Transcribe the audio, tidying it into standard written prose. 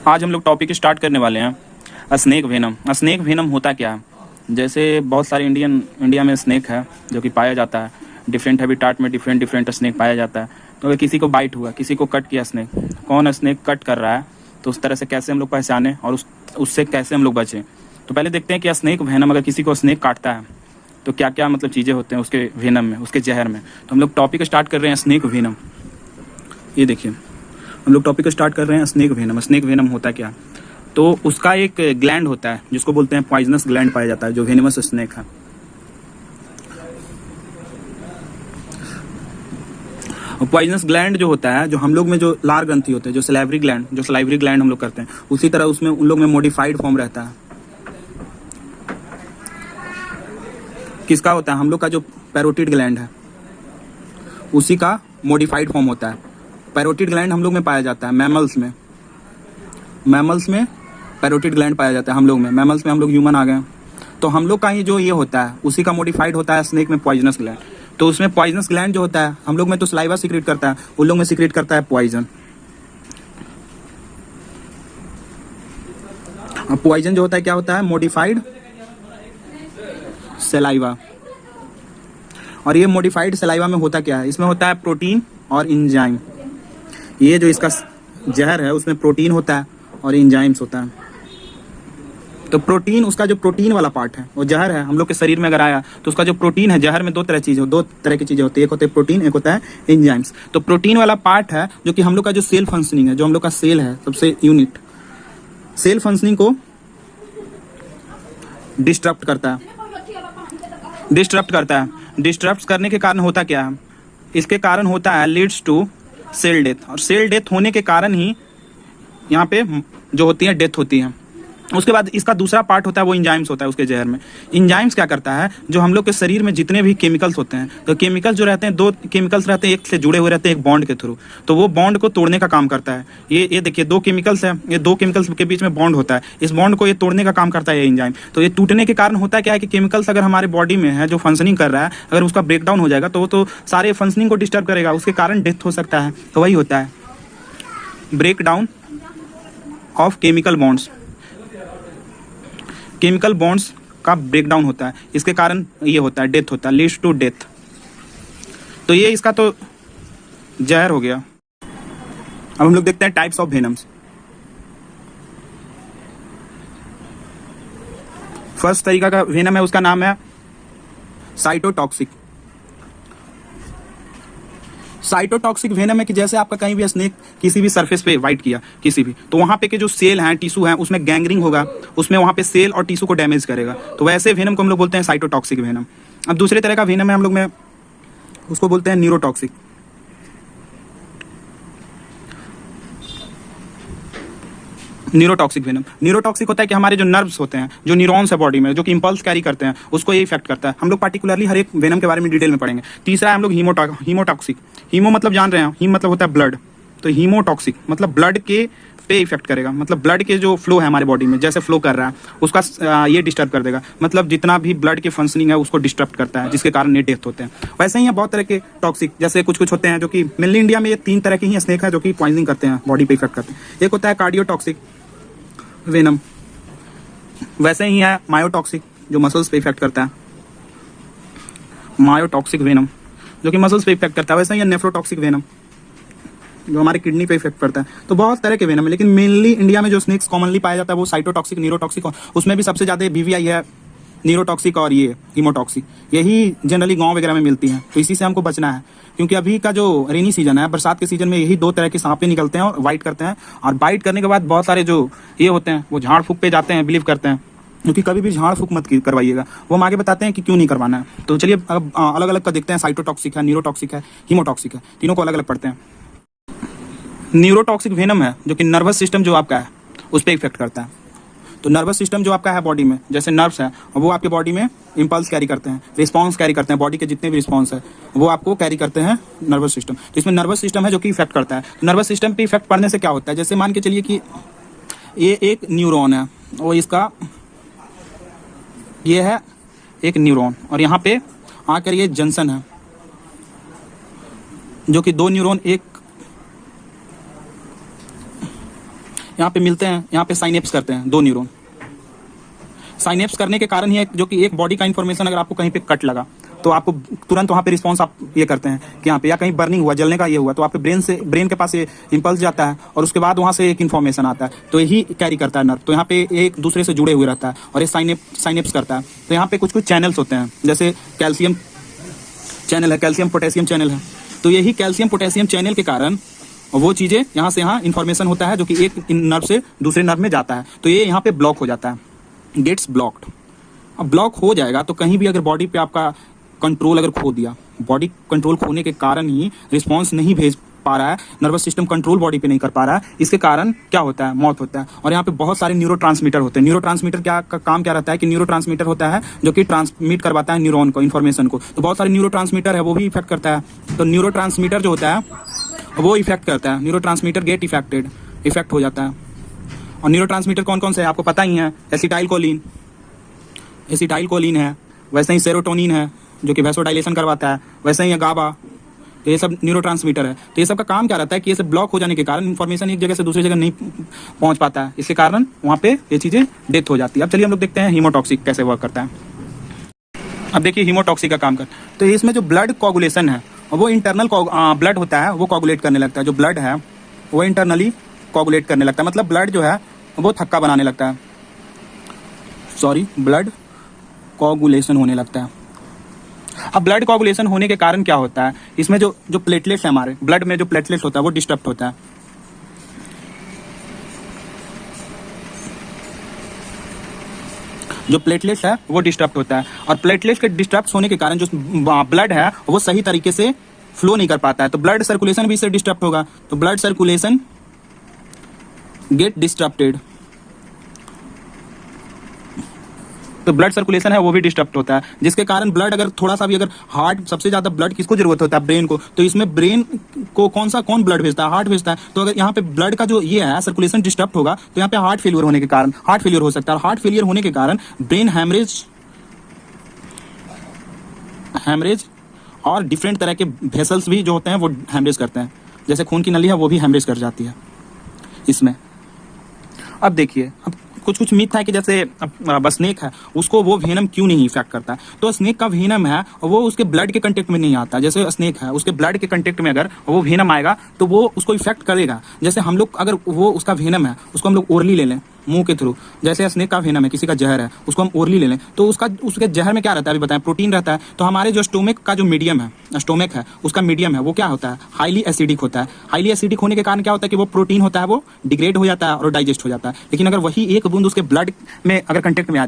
आज हम लोग टॉपिक स्टार्ट करने वाले हैं स्नेक वेनम। स्नेक वेनम होता क्या है? जैसे बहुत सारे इंडिया में स्नेक है जो कि पाया जाता है, डिफरेंट हैबिटाट में डिफरेंट डिफरेंट स्नेक पाया जाता है। तो अगर किसी को बाइट हुआ, किसी को कट किया स्नेक, कौन स्नेक कट कर रहा है, तो उस तरह से कैसे हम लोग पहचाने और उससे कैसे हम लोग बचें। तो पहले देखते हैं कि स्नेक वेनम, अगर किसी को स्नेक काटता है तो क्या क्या मतलब चीज़ें होते हैं उसके वेनम में, उसके जहर में। तो हम लोग टॉपिक स्टार्ट कर रहे हैं स्नेक वेनम। ये देखिए, हम लोग टॉपिक स्टार्ट कर रहे हैं स्नेक वेनम। स्नेक वेनम होता क्या? तो उसका एक ग्लैंड होता है जिसको बोलते हैं पॉइजनस ग्लैंड पाया जाता है जो वेनमस स्नेक है। पॉइजनस ग्लैंड जो होता है, जो हम लोग में जो लार ग्रंथि होते हैं, जो सलाइवरी ग्लैंड हम लोग करते हैं, उसी तरह उसमें उन लोग में मॉडिफाइड फॉर्म रहता है। किसका होता है? हम लोग का जो पैरोटिड ग्लैंड है उसी का मॉडिफाइड फॉर्म होता है। पैरोटिड ग्लैंड हम लोग में पाया जाता है मैमल्स में पैरोटिड ग्लैंड पाया जाता है हम लोग में। मैमल्स में हम लोग ह्यूमन आ गए, तो हम लोग का ही जो ये होता है उसी का मॉडिफाइड होता है स्नेक में पॉइजनस ग्लैंड। तो उसमें पॉइजनस ग्लैंड जो होता है, हम लोग में तो सलाइवा सीक्रेट करता है, उन लोग में सीक्रेट करता है पॉइजन। पॉइजन जो होता है क्या होता है? Modified saliva. और ये मॉडिफाइड सलाइवा में होता क्या है? इसमें होता है प्रोटीन और इंजाइम। ये जो इसका जहर है उसमें प्रोटीन होता है और इंजाइम्स होता है। तो प्रोटीन, उसका जो प्रोटीन वाला पार्ट है वो जहर है। हम लोग के शरीर में अगर आया तो उसका जो प्रोटीन है, जहर में दो तरह की चीजें होती है। एक होता है प्रोटीन, एक होता है इंजाइम्स। तो प्रोटीन वाला पार्ट है जो कि हम लोग का जो सेल फंक्शनिंग है, जो हम लोग का सेल है, सबसे यूनिट सेल फंक्शनिंग को डिस्टर्ब करता है। डिस्टर्ब करने के कारण होता क्या है? इसके कारण होता है लीड्स टू सेल डेथ। और सेल डेथ होने के कारण ही यहाँ पे जो होती है डेथ होती है। उसके बाद इसका दूसरा पार्ट होता है वो इंजाइम्स होता है उसके जहर में। इंजाइम्स क्या करता है? जो हम लोग के शरीर में जितने भी केमिकल्स होते हैं, तो केमिकल्स जो रहते हैं, दो केमिकल्स रहते हैं, एक से जुड़े हुए रहते हैं एक बॉन्ड के थ्रू, तो वो बॉन्ड को तोड़ने का काम करता है। ये देखिए, दो केमिकल्स है, ये दो केमिकल्स के बीच में बॉन्ड होता है, इस बॉन्ड को ये तोड़ने का काम करता है ये इंजाइम। तो ये टूटने के कारण होता है क्या है कि केमिकल्स अगर हमारे बॉडी में है जो फंक्शनिंग कर रहा है, अगर उसका ब्रेकडाउन हो जाएगा तो वो तो सारे फंक्शनिंग को डिस्टर्ब करेगा, उसके कारण डेथ हो सकता है। तो वही होता है breakdown of chemical bonds. Chemical bonds का ब्रेकडाउन होता है, इसके कारण ये होता है डेथ होता है, लीड्स टू डेथ। तो ये इसका तो जहर हो गया। अब हम लोग देखते हैं टाइप्स ऑफ वेनम्स। फर्स्ट तरीका का वेनम है, उसका नाम है साइटोटॉक्सिक। साइटोटॉक्सिक वेनम है कि जैसे आपका कहीं भी स्नेक किसी भी सरफेस पे वाइट किया किसी भी, तो वहां पे के जो सेल हैं, टिश्यू हैं, उसमें गैंग्रिंग होगा, उसमें वहां पे सेल और टिश्यू को डैमेज करेगा। तो वैसे वेनम को हम लोग बोलते हैं साइटोटॉक्सिक वेनम। अब दूसरे तरह का वेनम है हम लोग में, उसको बोलते हैं न्यूरोटॉक्सिक। न्यूरोटॉक्सिक वेनम, न्यूरोटॉक्सिक होता है कि हमारे जो नर्व्स होते हैं, जो न्यूरॉन्स है बॉडी में, जो कि इंपल्स कैरी करते हैं, उसको ये इफेक्ट करता है। हम लोग पार्टिकुलरली हर एक वेनम के बारे में डिटेल में पढ़ेंगे। तीसरा है हम लोग हीमोटॉक्सिक। हीमो मतलब जान रहे हैं, हीम मतलब होता है ब्लड, तो हीमोटॉक्सिक मतलब ब्लड के पे इफेक्ट करेगा, मतलब ब्लड के जो फ्लो है हमारे बॉडी में, जैसे फ्लो कर रहा है उसका ये डिस्टर्ब कर देगा, मतलब जितना भी ब्लड के फंक्शनिंग है उसको डिस्टर्ब करता है, जिसके कारण ये डेथ होते हैं। वैसे ही बहुत तरह के टॉक्सिक, जैसे कुछ होते हैं जो कि मेनली इंडिया में ये तीन तरह के ही स्नेक है जो कि पॉइजनिंग करते हैं, बॉडी पे इफेक्ट करते हैं। एक होता है कार्डियोटॉक्सिक वेनम, वैसे ही है मायोटॉक्सिक जो मसल्स पे इफेक्ट करता है, मायोटॉक्सिक वेनम जो कि मसल्स पे इफेक्ट करता है। वैसे ही है नेफ्रोटॉक्सिक वेनम जो हमारे किडनी पे इफेक्ट करता है। तो बहुत तरह के वेनम है, लेकिन मेनली इंडिया में जो स्नेक्स कॉमनली पाया जाता है वो साइटोटॉक्सिक, न्यूरोटॉक्सिक, उसमें भी सबसे ज्यादा बीवीआई है, न्यूरोटॉक्सिक और ये हीमोटॉक्सिक, यही जनरली गांव वगैरह में मिलती हैं। तो इसी से हमको बचना है, क्योंकि अभी का जो रेनी सीजन है, बरसात के सीजन में यही दो तरह के सांपे निकलते हैं और बाइट करते हैं। और बाइट करने के बाद बहुत सारे जो ये होते हैं वो झाड़ फूक पे जाते हैं, बिलीव करते हैं, क्योंकि कभी भी झाड़ फूक मत करवाइएगा। वो हम आगे बताते हैं कि क्यों नहीं करवाना है। तो चलिए अब अलग अलग का देखते हैं। साइटोटॉक्सिक है, न्यूरोटॉक्सिक है, हीमोटॉक्सिक है, तीनों को अलग अलग पढ़ते हैं। न्यूरोटॉक्सिक वेनम है जो कि नर्वस सिस्टम जो आपका है उस पर इफेक्ट करता है। तो नर्वस सिस्टम जो आपका है बॉडी में, जैसे नर्व्स है, वो आपके बॉडी में इंपल्स कैरी करते हैं, रिस्पांस कैरी करते हैं, बॉडी के जितने भी रिस्पांस है वो आपको कैरी करते हैं नर्वस सिस्टम। तो इसमें नर्वस सिस्टम है जो कि इफेक्ट करता है। नर्वस सिस्टम पे इफेक्ट पड़ने से क्या होता है? जैसे मान के चलिए कि ये एक न्यूरॉन है, वो इसका ये है एक न्यूरॉन, और यहाँ पे आकर ये जंक्शन है जो कि दो न्यूरॉन यहाँ पे मिलते हैं, यहाँ पे साइनेप्स करते हैं 2 न्यूरॉन। साइनेप्स करने के कारण ही जो कि एक बॉडी का इन्फॉर्मेशन अगर आपको कहीं पे कट लगा तो आपको तुरंत वहाँ पे रिस्पॉन्स आप ये करते हैं कि यहाँ पे, या कहीं बर्निंग हुआ, जलने का ये हुआ, तो आपके ब्रेन के पास ये इम्पल्स जाता है और उसके बाद वहाँ से एक इन्फॉर्मेशन आता है, तो यही कैरी करता है नर्व। तो यहाँ पे एक दूसरे से जुड़े हुए रहता है और ये साइनेप्स करता है। तो यहाँ पे कुछ चैनल्स होते हैं, जैसे कैल्शियम चैनल है, कैल्शियम पोटेशियम चैनल है। तो यही कैल्शियम पोटेशियम चैनल के कारण वो चीज़ें यहाँ से यहाँ इन्फॉर्मेशन होता है जो कि एक नर्व से दूसरे नर्व में जाता है, तो ये यहाँ पे ब्लॉक हो जाता है, गेट्स ब्लॉक्ड। अब ब्लॉक हो जाएगा तो कहीं भी अगर बॉडी पे आपका कंट्रोल अगर खो दिया, बॉडी कंट्रोल खोने के कारण ही रिस्पांस नहीं भेज पा रहा है, नर्वस सिस्टम कंट्रोल बॉडी पे नहीं कर पा रहा है, इसके कारण क्या होता है, मौत होता है। और यहाँ पे बहुत सारे न्यूरोट्रांसमीटर होते हैं। न्यूरोट्रांसमीटर क्या का काम क्या रहता है कि न्यूरोट्रांसमीटर होता है जो कि ट्रांसमिट करवाता है न्यूरॉन को, इन्फॉर्मेशन को। तो बहुत सारे न्यूरोट्रांसमीटर है वो भी इफेक्ट करता है। तो न्यूरोट्रांसमीटर जो होता है वो इफेक्ट करता है, न्यूरोट्रांसमीटर गेट इफेक्ट हो जाता है। और न्यूरोट्रांसमीटर कौन कौन से है आपको पता ही है, एसिटाइलकोलिन है, वैसे ही सेरोटोनिन है जो कि वैसोडाइलेशन करवाता है, वैसे ही गाबा। तो ये सब न्यूरोट्रांसमीटर है। तो ये सब का काम क्या रहता है कि ये सब ब्लॉक हो जाने के कारण इन्फॉर्मेशन एक जगह से दूसरी जगह नहीं पहुंच पाता है, इसके कारण वहाँ पे ये चीज़ें डेथ हो जाती है। अब चलिए हम लोग देखते हैं हीमोटॉक्सिक कैसे वर्क करता है। अब देखिए हीमोटॉक्सिक का काम कर, तो इसमें जो ब्लड कोगुलेशन है वो इंटरनल ब्लड होता है वो कोगुलेट करने लगता है। जो ब्लड है वो इंटरनली कोगुलेट करने लगता है, मतलब ब्लड जो है वो थक्का बनाने लगता है, ब्लड कोगुलेशन होने लगता है। अब ब्लड कोगुलेशन होने के कारण क्या होता है, इसमें जो प्लेटलेट्स है, हमारे ब्लड में जो प्लेटलेट्स होता है वो डिस्टर्ब होता है। जो प्लेटलेट्स है वो डिस्टर्ब होता है और प्लेटलेट्स के डिस्टर्ब होने के कारण जो ब्लड है वो सही तरीके से फ्लो नहीं कर पाता है, तो ब्लड सर्कुलेशन भी इससे डिस्टर्ब होगा। तो ब्लड सर्कुलेशन गेट डिस्टर्बेड, तो ब्लड सर्कुलेशन है वो भी डिस्टर्ब होता है, जिसके कारण ब्लड अगर थोड़ा सा भी, अगर हार्ट, सबसे ज्यादा ब्लड किसको जरूरत होता है, ब्रेन को, तो इसमें ब्रेन को कौन ब्लड भेजता है, हार्ट भेजता है। तो अगर यहाँ पे ब्लड का जो ये है सर्कुलेशन डिस्टर्ब होगा तो यहाँ पे हार्ट फेलियर होने के कारण हार्ट फेलियर हो सकता है। और हार्ट फेलियर होने के कारण ब्रेन हैमरेज और डिफरेंट तरह के वेसल्स भी जो होते हैं वो हैमरेज करते हैं, जैसे खून की नली है वो भी हैमरेज कर जाती है इसमें। अब देखिए, अब कुछ मिथ है कि जैसे स्नेक है उसको वो वेनम क्यों नहीं इफेक्ट करता, तो स्नेक का वेनम है वो उसके ब्लड के कंटेक्ट में नहीं आता। जैसे स्नेक है उसके ब्लड के कंटेक्ट में अगर वो वेनम आएगा तो वो उसको इफेक्ट करेगा। जैसे हम लोग अगर वो उसका वेनम है उसको हम लोग ओरली ले लें मुंह के थ्रू, जैसे स्नेक का वेनम है, किसी का जहर है, उसको हम ओरली ले लें तो उसके जहर में क्या रहता है अभी बताएं, प्रोटीन रहता है। तो हमारे जो स्टोमक का जो मीडियम है, स्टोमक है उसका मीडियम है वो क्या होता है, हाईली एसिडिक होता है। हाईली एसिडिक होने के कारण क्या होता है कि वो प्रोटीन होता है वो डिग्रेड हो जाता है और डाइजेस्ट हो जाता है। लेकिन अगर वही एक बूंद उसके ब्लड में अगर कंटेक्ट में आ